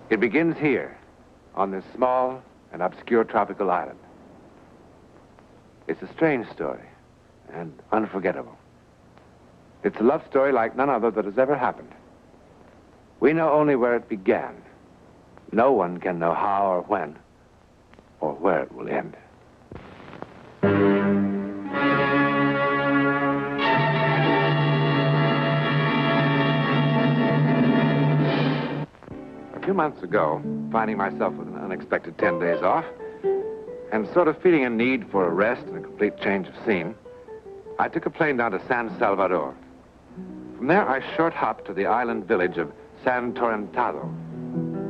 It begins here, on this small and obscure tropical island. It's a strange story and unforgettable. It's a love story like none other that has ever happened. We know only where it began. No one can know how or when, or where it will end. A few months ago, finding myself with an unexpected 10 days off, and sort of feeling a need for a rest and a complete change of scene, I took a plane down to San Salvador. From there, I short hopped to the island village of San Torrentado,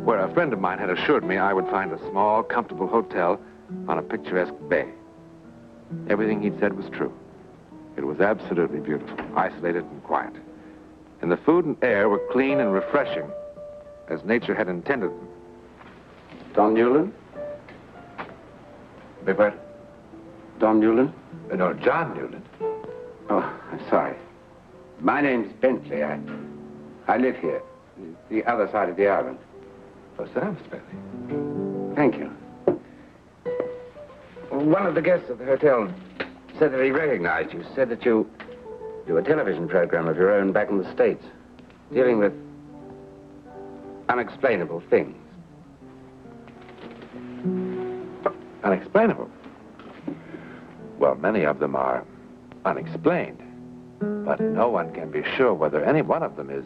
where a friend of mine had assured me I would find a small, comfortable hotel on a picturesque bay. Everything he'd said was true. It was absolutely beautiful, isolated and quiet. And the food and air were clean and refreshing, as nature had intended them. Don Newland? Beg pardon? Don Newland? No, John Newland. Oh, I'm sorry. My name's Bentley. I live here, the other side of the island. Oh, sir, Mr. Bentley. Thank you. One of the guests of the hotel said that he recognized you, said that you do a television program of your own back in the States, dealing with unexplainable things. Unexplainable? Well, many of them are unexplained, but no one can be sure whether any one of them is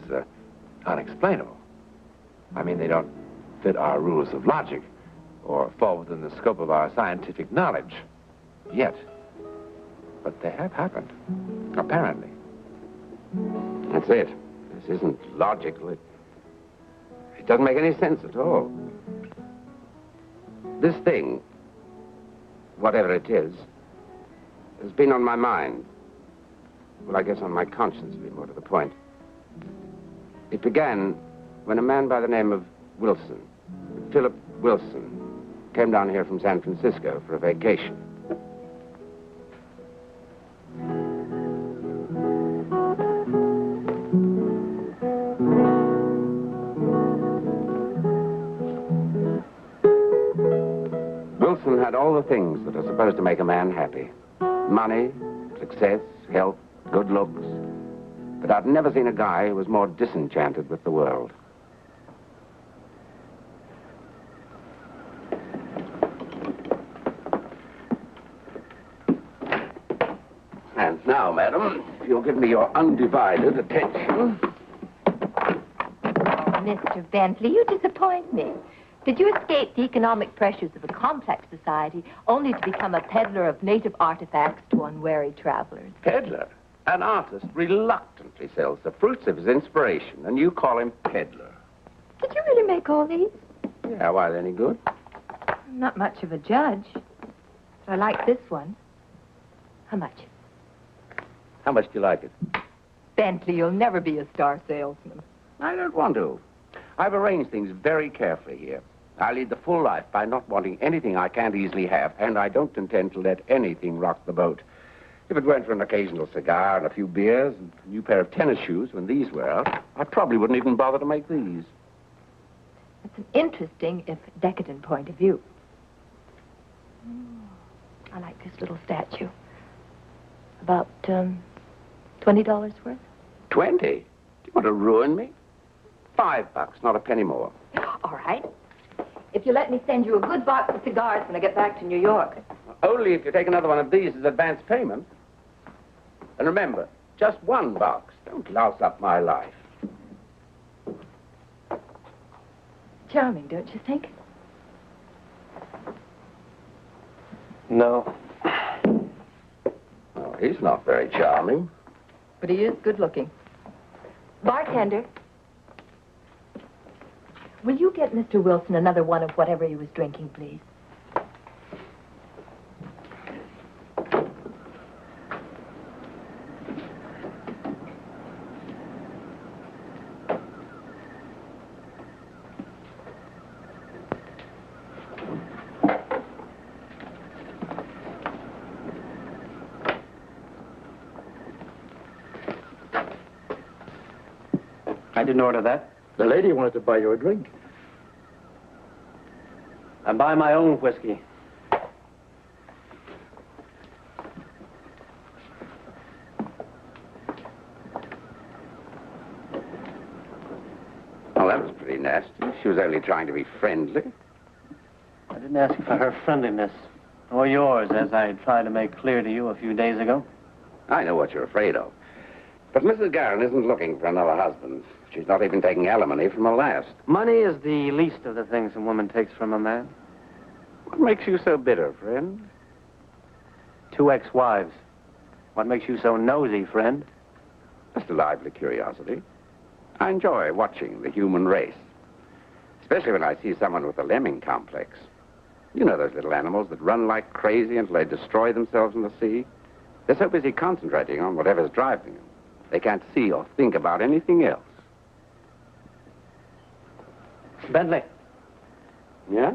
unexplainable. I mean, they don't fit our rules of logic or fall within the scope of our scientific knowledge yet. But they have happened, apparently. That's it. This isn't logical. It doesn't make any sense at all. This thing, whatever it is, has been on my mind. Well, I guess on my conscience, to be more to the point. It began when a man by the name of Wilson, Philip Wilson, came down here from San Francisco for a vacation. Wilson had all the things that are supposed to make a man happy. Money, success, health, good looks. But I've never seen a guy who was more disenchanted with the world. And now, madam, if you'll give me your undivided attention. Oh, Mr. Bentley, you disappoint me. Did you escape the economic pressures of a complex society only to become a peddler of native artifacts to unwary travelers? Peddler? An artist reluctantly sells the fruits of his inspiration, and you call him peddler. Did you really make all these? Yeah, why, are they any good? I'm not much of a judge, but I like this one. How much? How much do you like it? Bentley, you'll never be a star salesman. I don't want to. I've arranged things very carefully here. I lead the full life by not wanting anything I can't easily have, and I don't intend to let anything rock the boat. If it weren't for an occasional cigar and a few beers and a new pair of tennis shoes when these were out, I probably wouldn't even bother to make these. It's an interesting, if decadent, point of view. I like this little statue. About, $20 worth? 20? Do you want to ruin me? $5, not a penny more. All right. If you let me send you a good box of cigars when I get back to New York. Only if you take another one of these as advance payment. And remember, just one box. Don't louse up my life. Charming, don't you think? No. Oh, he's not very charming. But he is good looking. Bartender. Will you get Mr. Wilson another one of whatever he was drinking, please? I didn't order that. The lady wanted to buy you a drink. I buy my own whiskey. Well, that was pretty nasty. She was only trying to be friendly. I didn't ask for her friendliness, or yours, as I tried to make clear to you a few days ago. I know what you're afraid of. But Mrs. Garron isn't looking for another husband. She's not even taking alimony from her last. Money is the least of the things a woman takes from a man. What makes you so bitter, friend? 2 ex-wives. What makes you so nosy, friend? Just a lively curiosity. I enjoy watching the human race. Especially when I see someone with a lemming complex. You know those little animals that run like crazy until they destroy themselves in the sea? They're so busy concentrating on whatever's driving them. They can't see or think about anything else. Bentley. Yeah?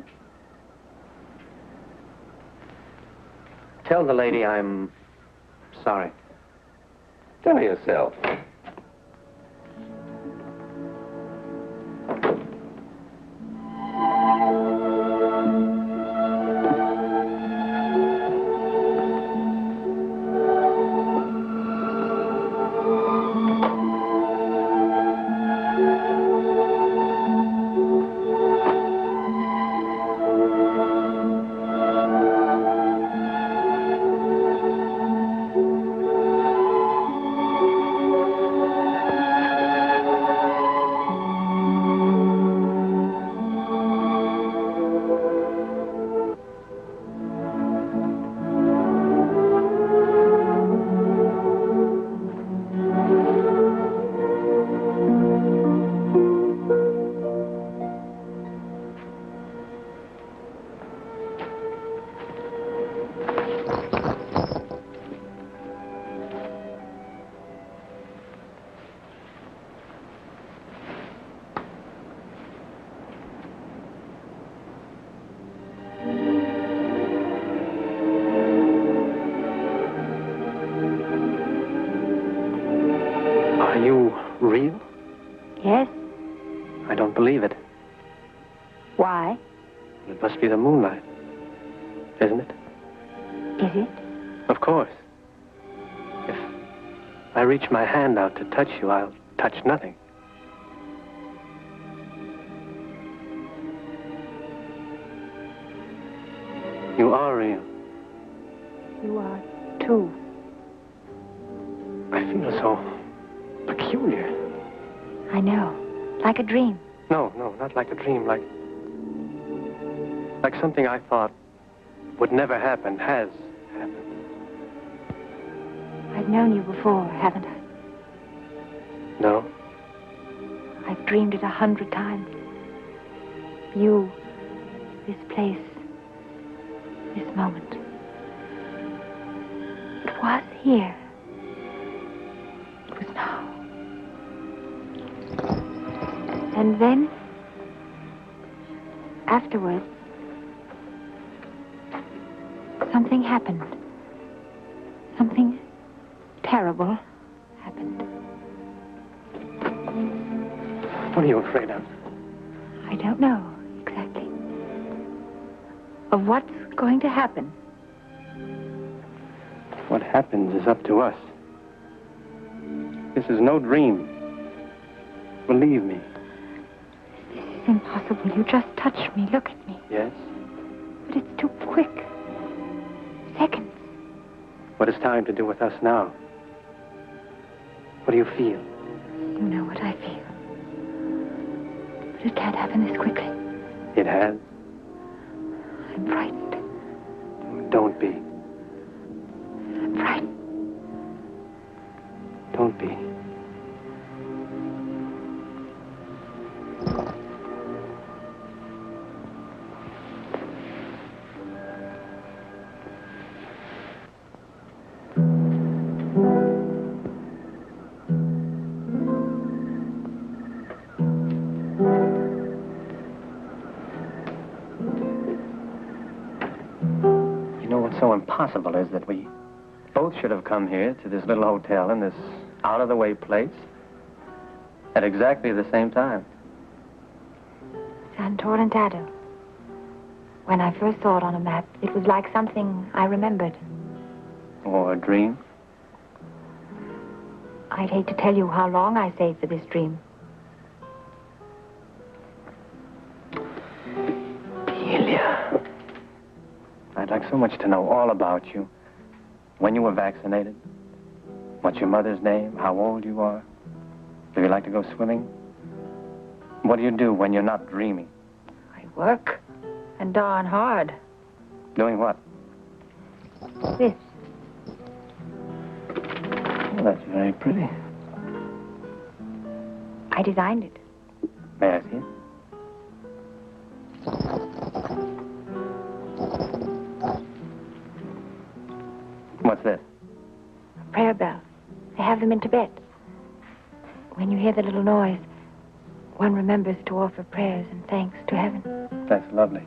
Tell the lady I'm sorry. Tell yourself. Are you real? Yes? I don't believe it. Why? It must be the moonlight, isn't it? Is it? Of course. If I reach my hand out to touch you, I'll touch nothing. You are real. You are, too. I feel so peculiar. I know. Like a dream. No, not like a dream, like something I thought would never happen has happened. I've known you before, haven't I? No? I've dreamed it 100 times. You, this place, this moment. It was here. It was now. And then, afterwards, something happened. Something terrible happened. What are you afraid of? I don't know exactly. Of what's going to happen. What happens is up to us. This is no dream. Believe me. This is impossible. You just touch me. Look at me. Yes? But it's too quick. Seconds. What is time to do with us now? What do you feel? You know what I feel. But it can't happen this quickly. It has. I'm frightened. Don't be. I'm frightened. Don't be. So impossible is that we both should have come here to this little hotel in this out-of-the-way place at exactly the same time. San Torrentado. When I first saw it on a map, it was like something I remembered. Or a dream? I'd hate to tell you how long I saved for this dream. Delia. I'd like so much to know all about you. When you were vaccinated, what's your mother's name, how old you are. Do you like to go swimming? What do you do when you're not dreaming? I work, and darn hard. Doing what? This. Well, that's very pretty. I designed it. May I see it? What's this? A prayer bell. They have them in Tibet. When you hear the little noise, one remembers to offer prayers and thanks to heaven. That's lovely.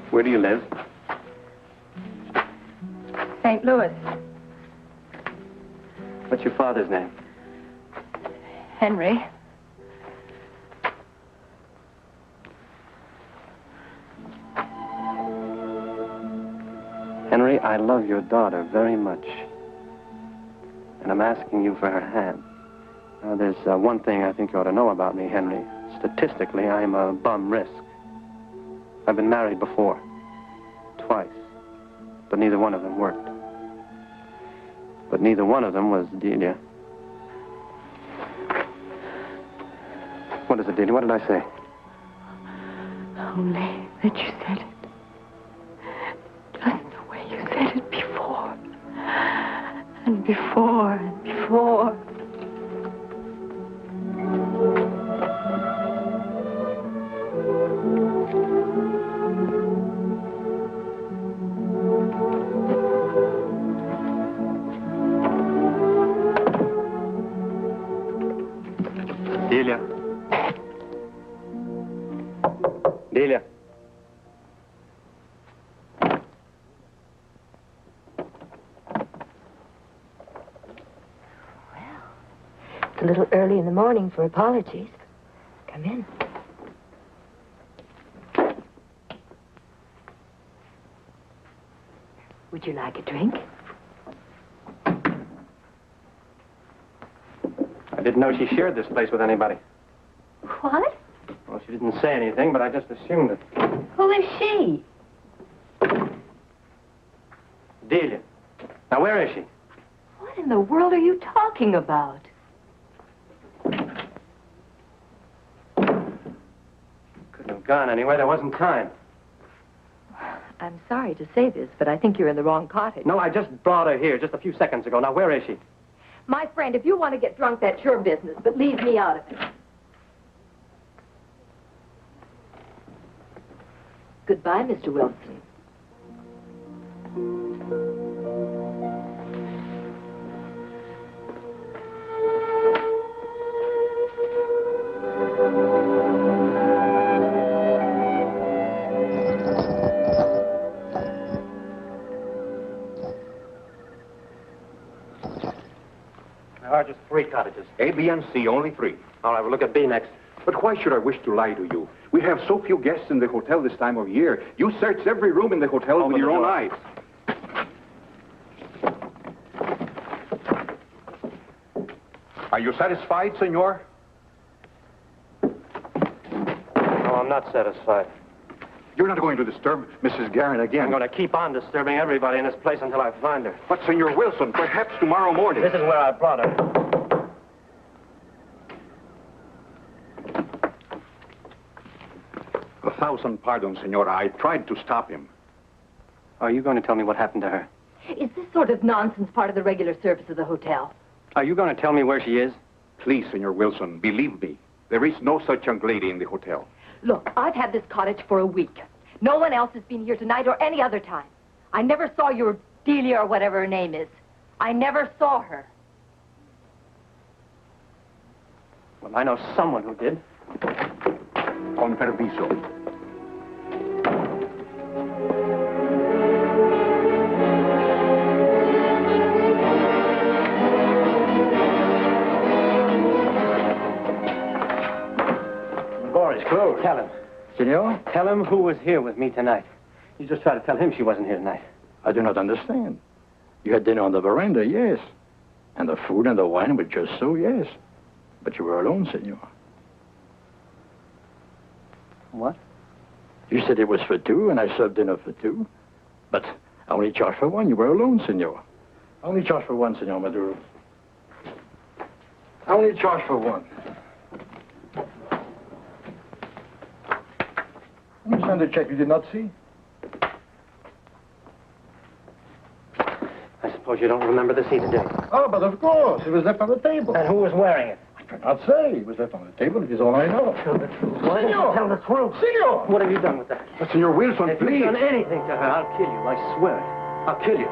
Where do you live? St. Louis. What's your father's name? Henry. Henry, I love your daughter very much. And I'm asking you for her hand. Now, there's one thing I think you ought to know about me, Henry. Statistically, I'm a bum risk. I've been married before. Twice. But neither one of them worked. But neither one of them was Delia. What is it, Delia? What did I say? Only that you said it. Just the way you said it before. And before and before. Delia. Delia. It's a little early in the morning for apologies. Come in. Would you like a drink? I didn't know she shared this place with anybody. What? Well, she didn't say anything, but I just assumed it. Who is she? Delia. Now, where is she? What in the world are you talking about? Couldn't have gone anywhere. There wasn't time. I'm sorry to say this, but I think you're in the wrong cottage. No, I just brought her here just a few seconds ago. Now, where is she? My friend, if you want to get drunk, that's your business, but leave me out of it. Goodbye, Mr. Wilson. There are just 3 cottages. A, B, and C, only 3. All right, we'll look at B next. But why should I wish to lie to you? We have so few guests in the hotel this time of year. You searched every room in the hotel with Open your the own door. eyes. Are you satisfied, senor? No, I'm not satisfied. You're not going to disturb Mrs. Guerin again. I'm going to keep on disturbing everybody in this place until I find her. But, Senor Wilson, perhaps tomorrow morning. This is where I brought her. A thousand pardons, senor. I tried to stop him. Are you going to tell me what happened to her? Is this sort of nonsense part of the regular service of the hotel? Are you going to tell me where she is? Please, Senor Wilson, believe me. There is no such young lady in the hotel. Look, I've had this cottage for a week. No one else has been here tonight or any other time. I never saw your Delia or whatever her name is. I never saw her. Well, I know someone who did. Con permiso. is closed. Tell him. Senor, Tell him who was here with me tonight. You just tried to tell him she wasn't here tonight. I do not understand. You had dinner on the veranda, yes. And the food and the wine were just so, yes. But you were alone, senor. What? You said it was for two, and I served dinner for two. But I only charged for one. You were alone, senor. I only charged for one, senor Maduro. I only charged for one. You signed a check you did not see? I suppose you don't remember the seat today. Oh, but of course. It was left on the table. And who was wearing it? I cannot say. It was left on the table. It is all I know. Tell the truth. What? Senor! Tell the truth. Senor! What have you done with that? But Senor Wilson, If please. you've done anything to her, I'll kill you. I swear it. I'll kill you.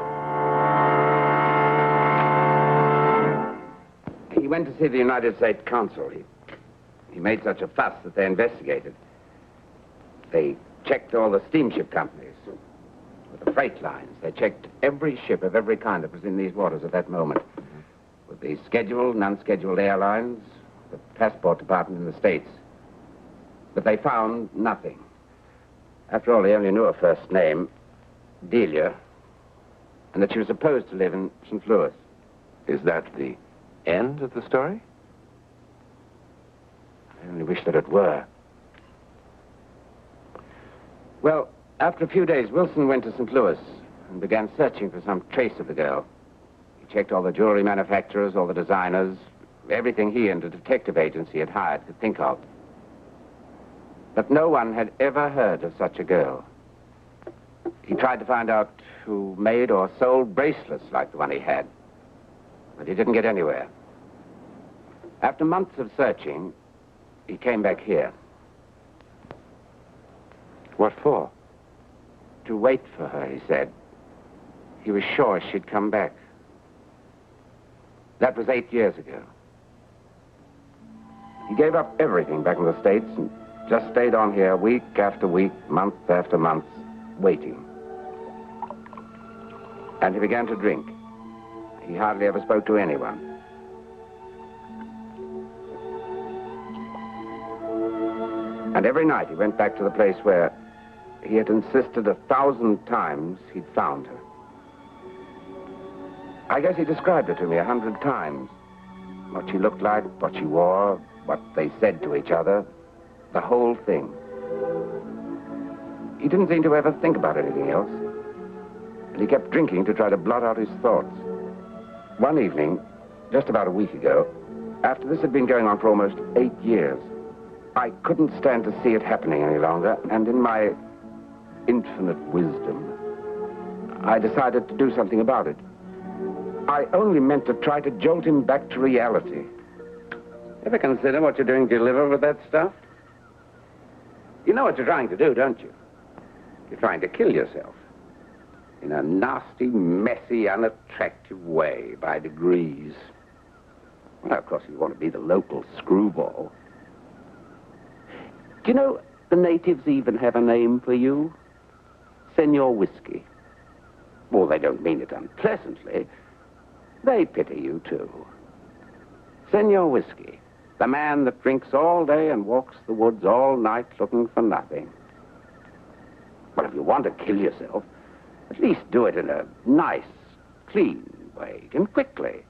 He went to see the United States consul. He made such a fuss that they investigated. They checked all the steamship companies with the freight lines. They checked every ship of every kind that was in these waters at that moment. With the scheduled and unscheduled airlines, the passport department in the States. But they found nothing. After all, they only knew her first name, Delia, and that she was supposed to live in St. Louis. Is that the end of the story? I only wish that it were. Well, after a few days, Wilson went to St. Louis and began searching for some trace of the girl. He checked all the jewelry manufacturers, all the designers, everything he and a detective agency had hired could think of. But no one had ever heard of such a girl. He tried to find out who made or sold bracelets like the one he had, but he didn't get anywhere. After months of searching, he came back here. What for? To wait for her, he said. He was sure she'd come back. That was 8 years ago. He gave up everything back in the States and just stayed on here week after week, month after month, waiting. And he began to drink. He hardly ever spoke to anyone. And every night he went back to the place where he had insisted 1,000 times he'd found her. I guess he described her to me 100 times. What she looked like, what she wore, what they said to each other, the whole thing. He didn't seem to ever think about anything else. And he kept drinking to try to blot out his thoughts. One evening, just about a week ago, after this had been going on for almost 8 years, I couldn't stand to see it happening any longer, and in my infinite wisdom, I decided to do something about it. I only meant to try to jolt him back to reality. Ever consider what you're doing to your liver with that stuff? You know what you're trying to do, don't you? You're trying to kill yourself. In a nasty, messy, unattractive way, by degrees. Well, of course, you want to be the local screwball. Do you know, the natives even have a name for you? Senor Whiskey. Well, they don't mean it unpleasantly. They pity you, too. Senor Whiskey, the man that drinks all day and walks the woods all night looking for nothing. Well, if you want to kill yourself, at least do it in a nice, clean way, and quickly.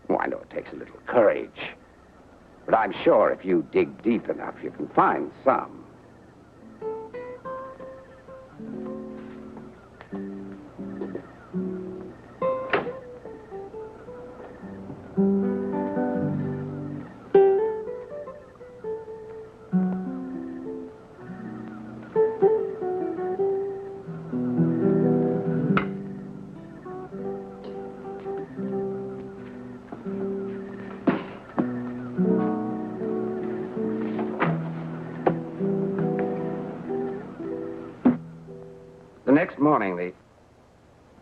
Well, I know it takes a little courage, but I'm sure if you dig deep enough, you can find some. The next morning, the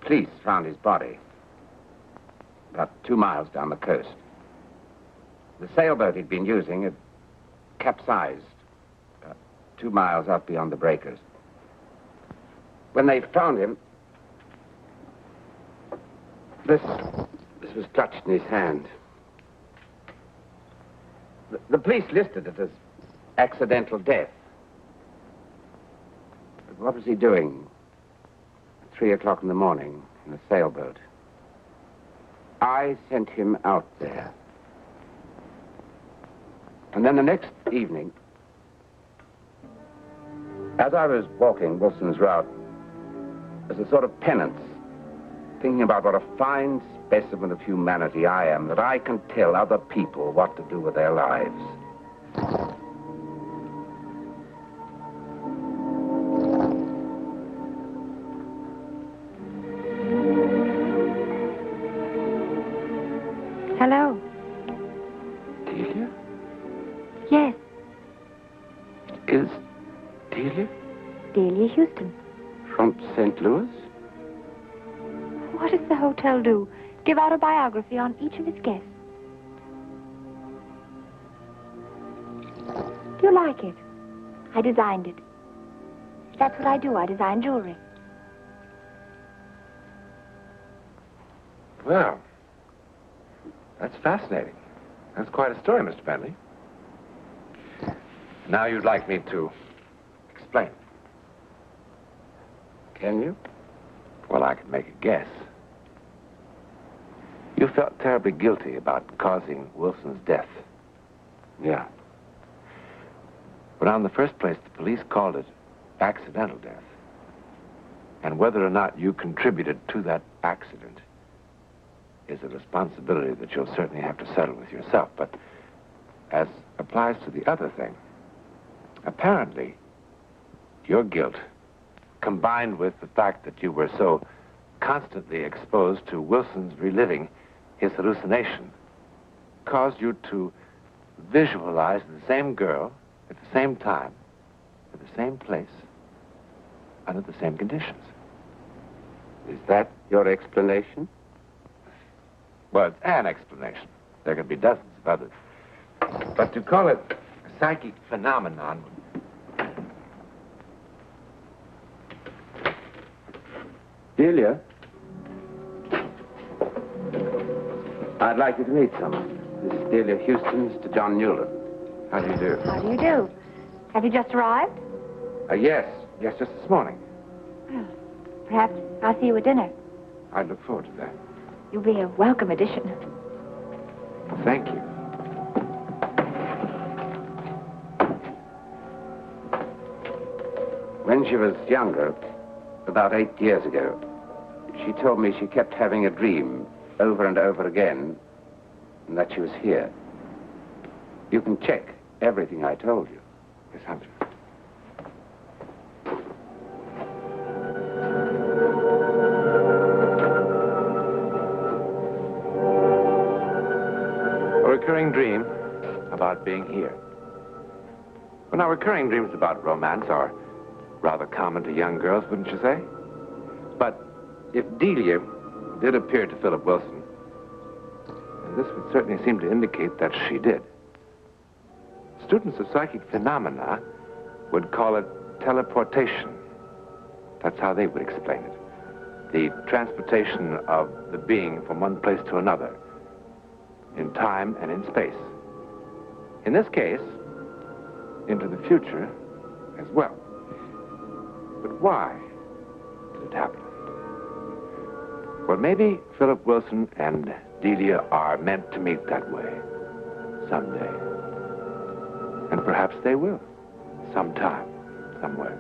police found his body about 2 miles down the coast. The sailboat he'd been using had capsized about 2 miles out beyond the breakers. When they found him, this was clutched in his hand. The police listed it as accidental death. But what was he doing at 3 o'clock in the morning in a sailboat? I sent him out there. And then the next evening, as I was walking Wilson's route, as a sort of penance, thinking about what a fine specimen of humanity I am, that I can tell other people what to do with their lives. Hello. Delia? Yes, Is Delia Delia Houston. from St. Louis? What does the hotel do? Give out a biography on each of its guests. Do you like it? I designed it. That's what I do. I design jewelry. Well, that's fascinating. That's quite a story, Mr. Bentley. Now you'd like me to explain. Can you? Well, I could make a guess. You felt terribly guilty about causing Wilson's death. Yeah. But in the first place, the police called it accidental death. And whether or not you contributed to that accident is a responsibility that you'll certainly have to settle with yourself. But as applies to the other thing, apparently, your guilt, combined with the fact that you were so constantly exposed to Wilson's reliving his hallucination, caused you to visualize the same girl at the same time, at the same place, under the same conditions. Is that your explanation? Well, it's an explanation. There could be dozens of others. But to call it a psychic phenomenon... Delia? I'd like you to meet someone. This is Delia Houston, Mr. John Newland. How do you do? How do you do? Have you just arrived? Yes, just this morning. Well, perhaps I'll see you at dinner. I'd look forward to that. You'll be a welcome addition. Thank you. When she was younger, about 8 years ago, she told me she kept having a dream over and over again, and that she was here. You can check everything I told you. Yes, Hunter. A recurring dream about being here. Well, now, recurring dreams about romance are rather common to young girls, wouldn't you say? But if Delia did appear to Philip Wilson, this would certainly seem to indicate that she did. Students of psychic phenomena would call it teleportation. That's how they would explain it. The transportation of the being from one place to another, in time and in space. In this case, into the future as well. But why did it happen? Well, maybe Philip Wilson and Delia are meant to meet that way someday. And perhaps they will, sometime, somewhere.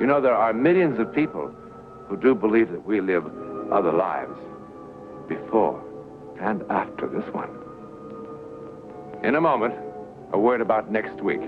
You know, there are millions of people who do believe that we live other lives before and after this one. In a moment, a word about next week.